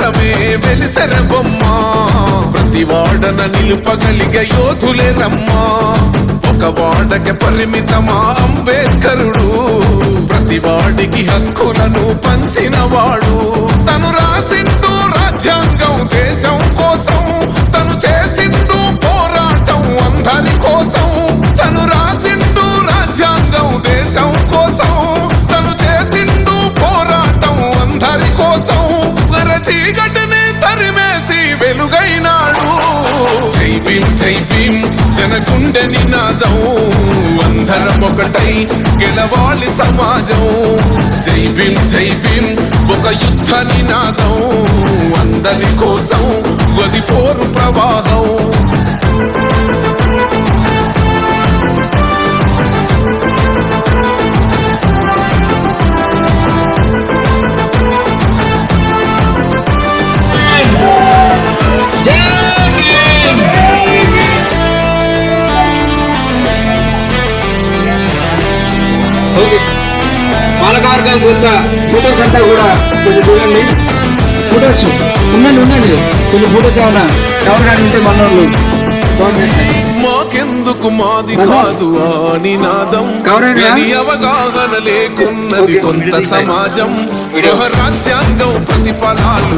నిరంతరమే వెలిసెర బొమ్మ ప్రతి వాడన నిలుపగలిగే యోధులే రమ్మా ఒక వాడకి పరిమితమా అంబేద్కరుడు ప్రతి వాడికి హక్కులను పంచినవాడు తను రాసిండు రాజ్యాంగం దేశం కోసం తను చేసిండు పోరాటం అందరి కోసం తను రాసిండు రాజ్యాంగం దేశం కోసం తను చేసిండు పోరాటం అందరి కోసం చీకటిని తరిమేసి వెలుగైనాడు జై భీమ్ జనగుండె నినాదం అందరం ఒకటై గెలవాలి సమాజం జై భీమ్ ఒక యుద్ధ నినాదం అందరి కోసం గది పోరు ప్రవాహం పాలకవర్గం కొంత ఫొటోస్ అంతా కూడా కొంచెం చూడండి ఫొటోస్ ఉండండి కొన్ని ఫొటోస్ ఏమన్నా ఎవరైనా ఉంటే మనోళ్ళు మాకెందుకు మాది కాదు ఆ నినాదం అవగాహన లేకున్నది కొంత సమాజం రాజ్యాంగం ప్రతిఫలాలు